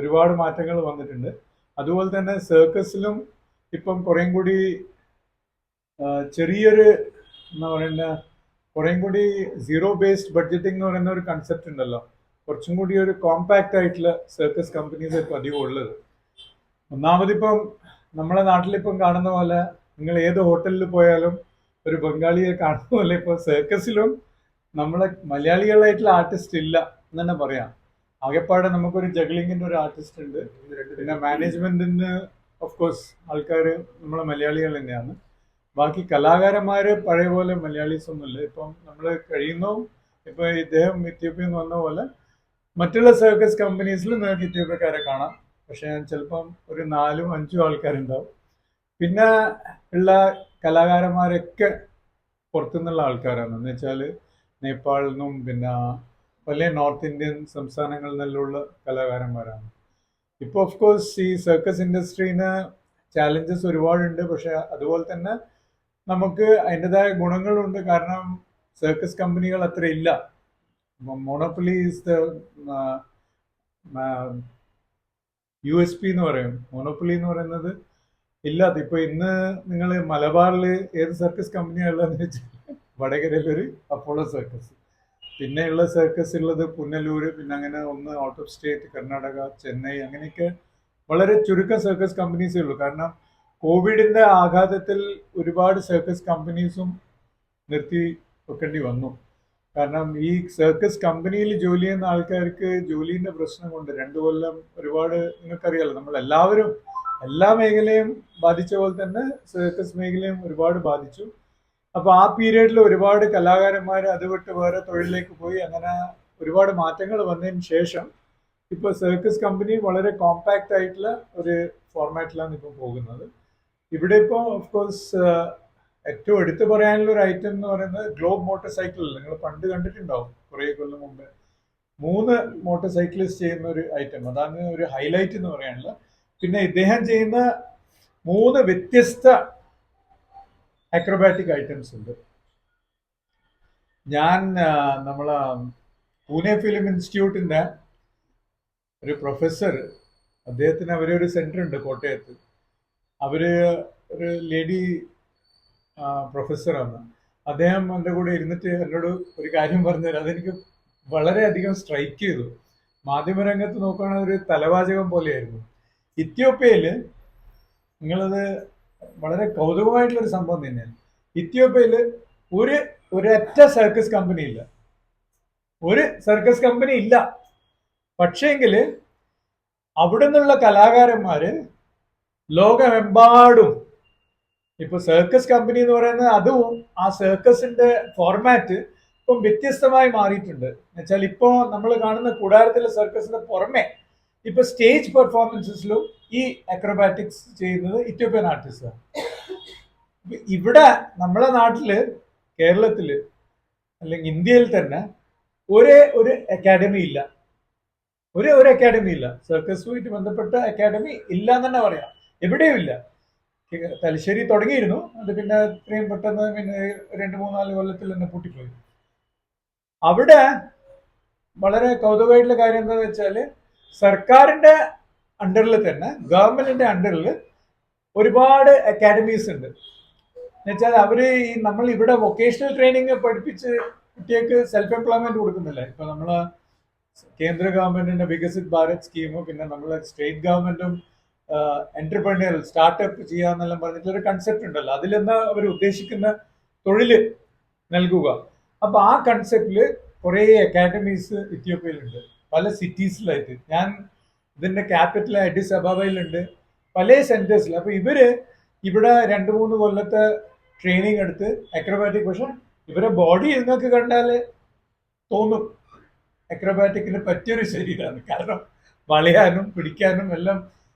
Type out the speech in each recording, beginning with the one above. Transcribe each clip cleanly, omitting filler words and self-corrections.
ഒരുപാട് മാറ്റങ്ങൾ വന്നിട്ടുണ്ട്. അതുപോലെ തന്നെ സർക്കസിലും ഇപ്പം കുറേം കൂടി ചെറിയൊരു എന്താ പറയുന്ന കുറേം കൂടി സീറോ ബേസ്ഡ് ബഡ്ജറ്റിംഗ് എന്ന് പറയുന്ന ഒരു കൺസെപ്റ്റ് ഉണ്ടല്ലോ. കുറച്ചും കൂടി ഒരു കോമ്പാക്റ്റ് ആയിട്ടുള്ള സർക്കസ് കമ്പനീസ് ഇപ്പം അധികം ഉള്ളത്. ഒന്നാമതിപ്പം നമ്മളെ നാട്ടിലിപ്പം കാണുന്ന പോലെ നിങ്ങൾ ഏത് ഹോട്ടലിൽ പോയാലും ഒരു ബംഗാളിയെ കാണുന്ന പോലെ ഇപ്പോൾ സർക്കസിലും നമ്മളെ മലയാളികളായിട്ടുള്ള ആർട്ടിസ്റ്റ് ഇല്ല എന്ന് തന്നെ പറയാം. ആകെപ്പാടെ നമുക്കൊരു ജഗ്ലിങ്ങിന്റെ ഒരു ആർട്ടിസ്റ്റ് ഉണ്ട്, പിന്നെ മാനേജ്മെന്റിന് ഓഫ് കോഴ്സ് ആൾക്കാർ നമ്മളെ മലയാളികൾ തന്നെയാണ്. ബാക്കി കലാകാരന്മാര് പഴയ പോലെ മലയാളീസ് ഒന്നുമില്ല. ഇപ്പം നമ്മൾ കഴിയുന്നു ഇപ്പൊ ഇദ്ദേഹം ഇത്യോപ്യയിൽ നിന്ന് വന്ന പോലെ മറ്റുള്ള സർക്കസ് കമ്പനീസിൽ നിങ്ങൾക്ക് ഇത്യോപ്യക്കാരെ കാണാം. പക്ഷെ ചിലപ്പം ഒരു 4-5 ആൾക്കാരുണ്ടാവും. പിന്നെ ഉള്ള കലാകാരന്മാരൊക്കെ പുറത്തുനിന്നുള്ള ആൾക്കാരാണ്. എന്ന് വെച്ചാൽ നേപ്പാളിൽ നിന്നും പിന്നെ പല നോർത്ത് ഇന്ത്യൻ സംസ്ഥാനങ്ങളിൽ നിന്നുള്ള കലാകാരന്മാരാണ്. ഇപ്പോൾ ഓഫ് കോഴ്സ് ഈ സർക്കസ് ഇൻഡസ്ട്രീന് ചാലഞ്ചസ് ഒരുപാടുണ്ട്. പക്ഷെ അതുപോലെ തന്നെ നമുക്ക് അതിൻ്റെതായ ഗുണങ്ങളുണ്ട്. കാരണം സർക്കസ് കമ്പനികൾ അത്ര ഇല്ല. മോണോപ്പൊളി ഈസ് ദ USP എന്ന് പറയും. മോണോപ്പൊളി എന്ന് പറയുന്നത് ഇല്ലാത്ത ഇപ്പൊ ഇന്ന് നിങ്ങൾ മലബാറിൽ ഏത് സർക്കസ് കമ്പനിയാണ് ഉള്ളതെന്ന് വെച്ചാൽ വടകരയിലൊരു അപ്പോളോ സർക്കസ്, പിന്നെയുള്ള സർക്കസ് ഉള്ളത് പുനലൂര്, പിന്നെ അങ്ങനെ ഒന്ന് out of state Karnataka, Chennai, അങ്ങനെയൊക്കെ വളരെ ചുരുക്കം സർക്കസ് കമ്പനീസേ ഉള്ളൂ. കാരണം കോവിഡിന്റെ ആഘാതത്തിൽ ഒരുപാട് സർക്കസ് കമ്പനീസും നിർത്തി വെക്കേണ്ടി വന്നു. കാരണം ഈ സർക്കസ് കമ്പനിയിൽ ജോലി ചെയ്യുന്ന ആൾക്കാർക്ക് ജോലിന്റെ പ്രശ്നം കൊണ്ട് 2 കൊല്ലം ഒരുപാട് നിങ്ങൾക്കറിയാലോ, നമ്മൾ എല്ലാവരും എല്ലാ മേഖലയും ബാധിച്ച പോലെ തന്നെ സർക്കസ് മേഖലയും ഒരുപാട് ബാധിച്ചു. അപ്പൊ ആ പീരീഡിൽ ഒരുപാട് കലാകാരന്മാർ അത് വിട്ട് വേറെ തൊഴിലിലേക്ക് പോയി. അങ്ങനെ ഒരുപാട് മാറ്റങ്ങൾ വന്നതിന് ശേഷം ഇപ്പൊ സർക്കസ് കമ്പനി വളരെ കോമ്പാക്റ്റ് ആയിട്ടുള്ള ഒരു ഫോർമാറ്റിലാണ് ഇപ്പൊ പോകുന്നത്. ഇവിടെ ഇപ്പോൾ ഓഫ് കോഴ്സ് ഏറ്റവും എടുത്തു പറയാനുള്ള ഒരു ഐറ്റം എന്ന് പറയുന്നത് ഗ്ലോബ് മോട്ടോർ സൈക്കിൾ. നിങ്ങൾ പണ്ട് കണ്ടിട്ടുണ്ടാവും കുറേ കൊല്ലം മുമ്പ് 3 മോട്ടോർ സൈക്കിളിസ്റ്റ് ചെയ്യുന്ന ഒരു ഐറ്റം, അതാണ് ഒരു ഹൈലൈറ്റ് എന്ന് പറയാനുള്ളത്. പിന്നെ ഇദ്ദേഹം ചെയ്യുന്ന 3 വ്യത്യസ്ത അക്രോബാറ്റിക് ഐറ്റംസ് ഉണ്ട്. ഞാൻ നമ്മളെ പൂനെ ഫിലിം ഇൻസ്റ്റിറ്റ്യൂട്ടിന്റെ ഒരു പ്രൊഫസർ, അദ്ദേഹത്തിന് അവരൊരു സെന്റർ ഉണ്ട് കോട്ടയത്ത്. അവര് ഒരു ലേഡി പ്രൊഫസറാണ്. അദ്ദേഹം എൻ്റെ കൂടെ ഇരുന്നിട്ട് എന്നോട് ഒരു കാര്യം പറഞ്ഞുതരാം. അതെനിക്ക് വളരെയധികം സ്ട്രൈക്ക് ചെയ്തു. മാധ്യമരംഗത്ത് നോക്കുകയാണെങ്കിൽ ഒരു തലവാചകം പോലെയായിരുന്നു. ഇത്യോപ്യയിൽ നിങ്ങളത് വളരെ കൗതുകമായിട്ടുള്ളൊരു സംഭവം തന്നെയാണ്. ഇത്യോപ്യയിൽ ഒരൊറ്റ സർക്കസ് കമ്പനി ഇല്ല, ഒരു സർക്കസ് കമ്പനി ഇല്ല. പക്ഷേങ്കിൽ അവിടെ നിന്നുള്ള കലാകാരന്മാര് ലോകമെമ്പാടും ഇപ്പൊ സർക്കസ് കമ്പനി എന്ന് പറയുന്നത് അതും ആ സർക്കസിന്റെ ഫോർമാറ്റ് ഇപ്പം വ്യത്യസ്തമായി മാറിയിട്ടുണ്ട്. എന്നുവെച്ചാൽ ഇപ്പോ നമ്മൾ കാണുന്ന കൂടാരത്തിലെ സർക്കസിന്റെ പുറമെ ഇപ്പൊ സ്റ്റേജ് പെർഫോമൻസസിലും ഈ അക്രോബാറ്റിക്സ് ചെയ്യുന്നത് ഇത്യോപ്യൻ ആർട്ടിസ്റ്റാണ്. ഇവിടെ നമ്മളെ നാട്ടില്, കേരളത്തില് അല്ലെങ്കിൽ ഇന്ത്യയിൽ തന്നെ ഒരു അക്കാഡമി ഇല്ല, ഒരു അക്കാഡമി ഇല്ല. സർക്കസുമായിട്ട് ബന്ധപ്പെട്ട അക്കാഡമി ഇല്ല എന്ന് തന്നെ പറയാം. എവിടെയും ഇല്ല. തലശ്ശേരി തുടങ്ങിയിരുന്നു, അത് പിന്നെ ഇത്രയും പെട്ടെന്ന് പിന്നെ 2-3-4 കൊല്ലത്തിൽ തന്നെ പൂട്ടിപ്പോയി. അവിടെ വളരെ കൗതുകമായിട്ടുള്ള കാര്യം എന്താണെന്ന് വെച്ചാൽ സർക്കാരിന്റെ അണ്ടറിൽ തന്നെ, ഗവൺമെന്റിന്റെ അണ്ടറിൽ ഒരുപാട് അക്കാഡമീസ് ഉണ്ട്. എന്നുവെച്ചാൽ അവര് നമ്മൾ ഇവിടെ വൊക്കേഷണൽ ട്രെയിനിങ് പഠിപ്പിച്ച് കുട്ടികൾക്ക് സെൽഫ് എംപ്ലോയ്മെന്റ് കൊടുക്കുന്നില്ല. ഇപ്പൊ നമ്മള് കേന്ദ്ര ഗവൺമെന്റിന്റെ വികസിത് ഭാരത് സ്കീമും പിന്നെ നമ്മളെ സ്റ്റേറ്റ് ഗവൺമെന്റും എന്റർപ്രണർ സ്റ്റാർട്ടപ്പ് ചെയ്യാന്നെല്ലാം പറഞ്ഞിട്ടൊരു കൺസെപ്റ്റ് ഉണ്ടല്ലോ. അതിലെന്താ അവർ ഉദ്ദേശിക്കുന്ന തൊഴില് നൽകുക. അപ്പൊ ആ കൺസെപ്റ്റില് കുറെ അക്കാഡമീസ് ഇത്യോപ്യയിലുണ്ട്, പല സിറ്റീസിലായിട്ട്. ഞാൻ ഇതിന്റെ ക്യാപിറ്റൽ അഡിസ് അബാബയിലുണ്ട്, പല സെന്റേഴ്സിൽ. അപ്പൊ ഇവര് ഇവിടെ 2-3 കൊല്ലത്തെ ട്രെയിനിങ് എടുത്ത് അക്രോബാറ്റിക്, പക്ഷെ ഇവരെ ബോഡി നിങ്ങൾക്ക് കണ്ടാല് തോന്നും അക്രോബാറ്റിക്കിന് പറ്റിയൊരു ശരീരമാണ്. കാരണം വളയാനും പിടിക്കാനും എല്ലാം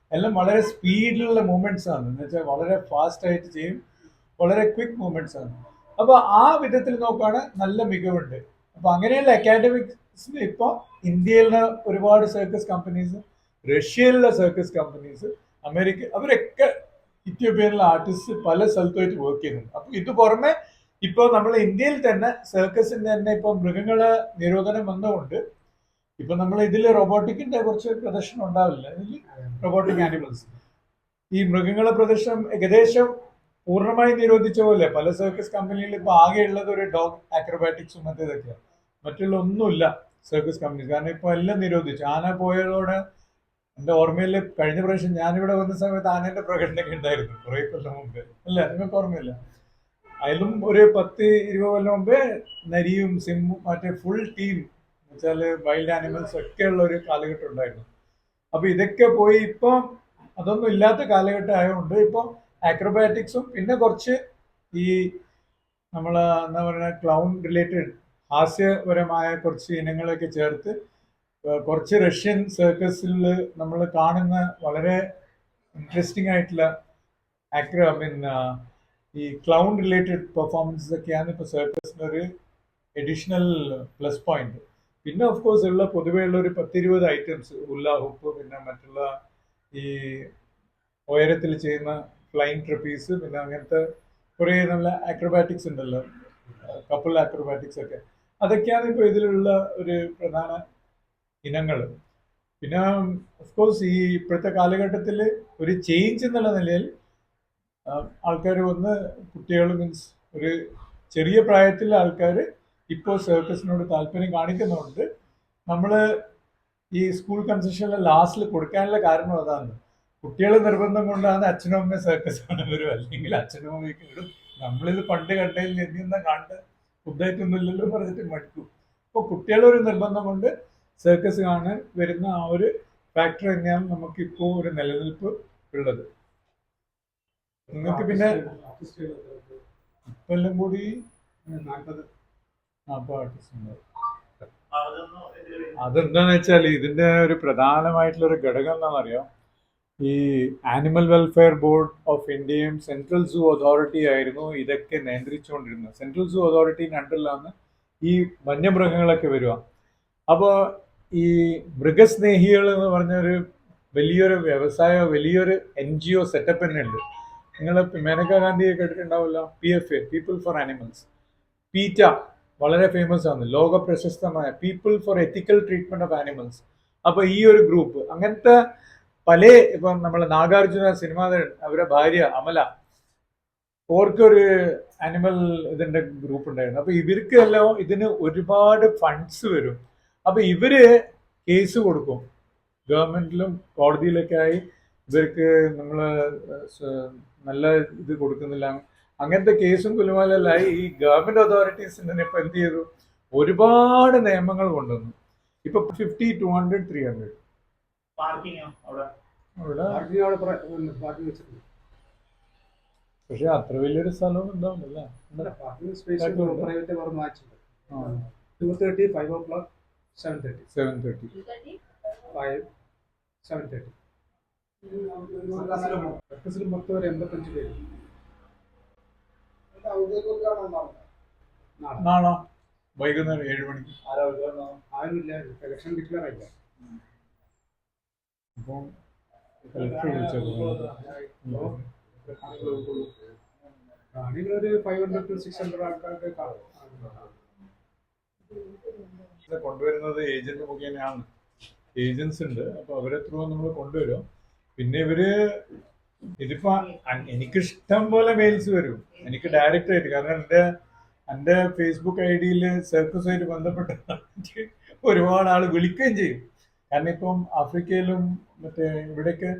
വളരെ സ്പീഡിലുള്ള മൂവ്മെന്റ്സ് ആണ്. എന്ന് വെച്ചാൽ വളരെ ഫാസ്റ്റ് ആയിട്ട് ചെയ്യും, വളരെ ക്വിക്ക് മൂവ്മെന്റ്സ് ആണ്. അപ്പൊ ആ വിധത്തിൽ നോക്കുകയാണ് നല്ല മികവുണ്ട്. അപ്പൊ അങ്ങനെയുള്ള അക്കാഡമിക്സിന് ഇപ്പൊ ഇന്ത്യയിലെ ഒരുപാട് സർക്കസ് കമ്പനീസ്, റഷ്യയിലുള്ള സർക്കസ് കമ്പനീസ്, അമേരിക്ക, അവരൊക്കെ ഇത്യോപ്യയിലുള്ള ആർട്ടിസ്റ്റ് പല സ്ഥലത്തുമായിട്ട് വർക്ക് ചെയ്യുന്നുണ്ട്. അപ്പൊ ഇത് പുറമെ ഇപ്പൊ നമ്മൾ ഇന്ത്യയിൽ തന്നെ സർക്കസിന്റെ തന്നെ ഇപ്പൊ മൃഗങ്ങളെ നിരോധനം വന്നുകൊണ്ട് ഇപ്പൊ നമ്മൾ ഇതിൽ റോബോട്ടിക്കിന്റെ കുറച്ച് പ്രദർശനം ഉണ്ടാവില്ല ഇതിൽ, റോബോട്ടിക് ആനിമൽസ്. ഈ മൃഗങ്ങളെ പ്രദർശനം ഏകദേശം പൂർണ്ണമായി നിരോധിച്ച പോലെ പല സർക്കസ് കമ്പനികളിൽ ഇപ്പൊ ആകെയുള്ളത് ഒരു ഡോഗ് ആക്രോബാറ്റിക്സും മറ്റേതൊക്കെയാണ്. മറ്റുള്ള ഒന്നുമില്ല സർക്കസ് കമ്പനി, കാരണം ഇപ്പൊ എല്ലാം നിരോധിച്ചു. ആന പോയതോടെ എന്റെ ഓർമ്മയിൽ കഴിഞ്ഞ പ്രാവശ്യം ഞാനിവിടെ വന്ന സമയത്ത് ആനയുടെ പ്രകടനമൊക്കെ ഉണ്ടായിരുന്നു കുറെ കൊല്ലം മുമ്പ്, അല്ല നിങ്ങൾക്ക് ഓർമ്മയില്ല? അതിലും ഒരു 10-20 കൊല്ലം മുമ്പേ നരിയും സിംഹും മറ്റേ ഫുൾ ടീം വെച്ചാല് വൈൽഡ് ആനിമൽസ് ഒക്കെ ഉള്ള ഒരു കാലഘട്ടം ഉണ്ടായിരുന്നു. അപ്പൊ ഇതൊക്കെ പോയി ഇപ്പം അതൊന്നും ഇല്ലാത്ത കാലഘട്ടം ആയതുകൊണ്ട് ഇപ്പം ആക്രോബാറ്റിക്സും പിന്നെ കുറച്ച് ഈ നമ്മള് എന്താ പറയുക ക്ലൗൺ റിലേറ്റഡ് ഹാസ്യപരമായ കുറച്ച് ഇനങ്ങളൊക്കെ ചേർത്ത് കുറച്ച് റഷ്യൻ സർക്കസിൽ നമ്മൾ കാണുന്ന വളരെ ഇൻട്രസ്റ്റിംഗ് ആയിട്ടുള്ള ഐ മീൻ ഈ ക്ലൗൺ റിലേറ്റഡ് പെർഫോമൻസസ് ഒക്കെയാണ് ഇപ്പോൾ സർക്കസിന് ഒരു എഡീഷണൽ പ്ലസ് പോയിന്റ്. പിന്നെ ഓഫ് കോഴ്സ് ഉള്ള പൊതുവേ ഉള്ള ഒരു 10-20 ഐറ്റംസ്, ഉല്ല ഹുപ്പ്, പിന്നെ മറ്റുള്ള ഈ ഉയരത്തിൽ ചെയ്യുന്ന ഫ്ലൈങ് ട്രപ്പീസ്, പിന്നെ അങ്ങനത്തെ കുറേ നല്ല ആക്രോബാറ്റിക്സ് ഉണ്ടല്ലോ, കപ്പിൾ ആക്രോബാറ്റിക്സ് ഒക്കെ, അതൊക്കെയാണ് ഇപ്പോൾ ഇതിലുള്ള ഒരു പ്രധാന ഇനങ്ങൾ. പിന്നെ ഓഫ് കോഴ്സ് ഈ ഇപ്പോഴത്തെ കാലഘട്ടത്തിൽ ഒരു ചേഞ്ച് എന്നുള്ള നിലയിൽ ആൾക്കാർ വന്ന് കുട്ടികൾ മീൻസ് ഒരു ചെറിയ പ്രായത്തിലുള്ള ആൾക്കാർ ഇപ്പോൾ സർക്കസിനോട് താല്പര്യം കാണിക്കുന്നുണ്ട്. നമ്മൾ ഈ സ്കൂൾ കൺസെഷനിലെ ലാസ്റ്റിൽ കൊടുക്കാനുള്ള കാരണം അതാണ്. കുട്ടികൾ നിർബന്ധം കൊണ്ടാണ് അച്ഛനും അമ്മയും സർക്കസ് കാണാൻ വരും, അല്ലെങ്കിൽ അച്ഛനും അമ്മയ്ക്ക് വിടും. നമ്മളിത് പണ്ട് കണ്ടതിൽ എന്തെന്നാ കണ്ട് ഫുഡായിട്ടൊന്നുമില്ലല്ലോ പറഞ്ഞിട്ട് മടുക്കും. അപ്പോൾ കുട്ടികളൊരു നിർബന്ധം കൊണ്ട് സർക്കസ് കാണാൻ വരുന്ന ആ ഒരു ഫാക്ടർ തന്നെയാണ് നമുക്കിപ്പോൾ ഒരു നിലനിൽപ്പ് ഉള്ളത്. നിങ്ങൾക്ക് പിന്നെ ഇപ്പം എല്ലാം കൂടി 40 ആർട്ടിസ്റ്റ് ഉണ്ട്. അതെന്താന്ന് വെച്ചാൽ ഇതിന്റെ ഒരു പ്രധാനമായിട്ടുള്ള ഒരു ഘടകം എന്താണെന്നറിയാം, ഈ ആനിമൽ വെൽഫെയർ ബോർഡ് ഓഫ് ഇന്ത്യയും സെൻട്രൽ സൂ അതോറിറ്റി ആയിരുന്നു ഇതൊക്കെ നിയന്ത്രിച്ചുകൊണ്ടിരുന്നത്. സെൻട്രൽ സൂ അതോറിറ്റിന്റെ അണ്ടറിലാണ് ഈ വന്യമൃഗങ്ങളൊക്കെ വരിക. അപ്പോൾ ഈ മൃഗസ്നേഹികൾ എന്ന് പറഞ്ഞൊരു വലിയൊരു വ്യവസായ, വലിയൊരു NGO സെറ്റപ്പ് തന്നെ ഉണ്ട്. നിങ്ങൾ മേനകാ ഗാന്ധിയെ കേട്ടിട്ടുണ്ടാവില്ല, PFA, people four animals. Pitta വളരെ ഫേമസ് ആണ്, ലോക പ്രശസ്തമായ people four ethical treatment of animals. അപ്പൊ ഈ ഒരു ഗ്രൂപ്പ് അങ്ങനത്തെ പല, ഇപ്പം നമ്മളെ നാഗാർജുന സിനിമാ നടൻ, അവരുടെ ഭാര്യ അമല, ഓർക്കൊരു ആനിമൽ ഇതിന്റെ ഗ്രൂപ്പ് ഉണ്ടായിരുന്നു. അപ്പൊ ഇവർക്ക് എല്ലാം ഇതിന് ഒരുപാട് ഫണ്ട്സ് വരും. അപ്പൊ ഇവര് കേസ് കൊടുക്കും ഗവൺമെന്റിലും കോടതിയിലൊക്കെ ആയി, ഇവർക്ക് നമ്മള് നല്ല ഇത് കൊടുക്കുന്നില്ല, അങ്ങനത്തെ കേസും കുലുമാലായി. ഈ ഗവൺമെന്റ് അതോറിറ്റീസിന് ഇപ്പൊ എന്ത് ചെയ്തു, ഒരുപാട് നിയമങ്ങൾ കൊണ്ടുവന്നു. ഇപ്പൊ 50, 200, 300 പക്ഷെ അത്ര വലിയൊരു സ്ഥലമൊന്നും ഉണ്ടാവുന്നില്ല. 7:30 മൊത്തം ഒരു 85 പേര്. നാളെ വൈകുന്നേരം 7 മണിക്ക്. ആരുമില്ല, ഇലക്ഷൻ ഡിക്ലെയർ ആയില്ല. അപ്പോൾ കളക്ടർ വിളിച്ചത് കാണികളൊരു 500 to 600 ആൾക്കാർക്ക് കാണും. കൊണ്ടുവരുന്നത് ഏജന്റ് മുഖേനയാണ്. ഏജൻസ് ഉണ്ട്, അപ്പൊ അവരെ ത്രൂ നമ്മൾ കൊണ്ടുവരും. പിന്നെ ഇവര് ഇതിപ്പോ എനിക്ക് ഇഷ്ടം പോലെ മെയിൽസ് വരും എനിക്ക് ഡയറക്റ്റ് ആയിട്ട്, കാരണം എൻ്റെ ഫേസ്ബുക്ക് ID സർക്കസുമായിട്ട് ബന്ധപ്പെട്ട ഒരുപാട് ആൾ വിളിക്കുകയും ചെയ്യും. കാരണം ഇപ്പം ആഫ്രിക്കയിലും മറ്റേ ഇവിടെയൊക്കെ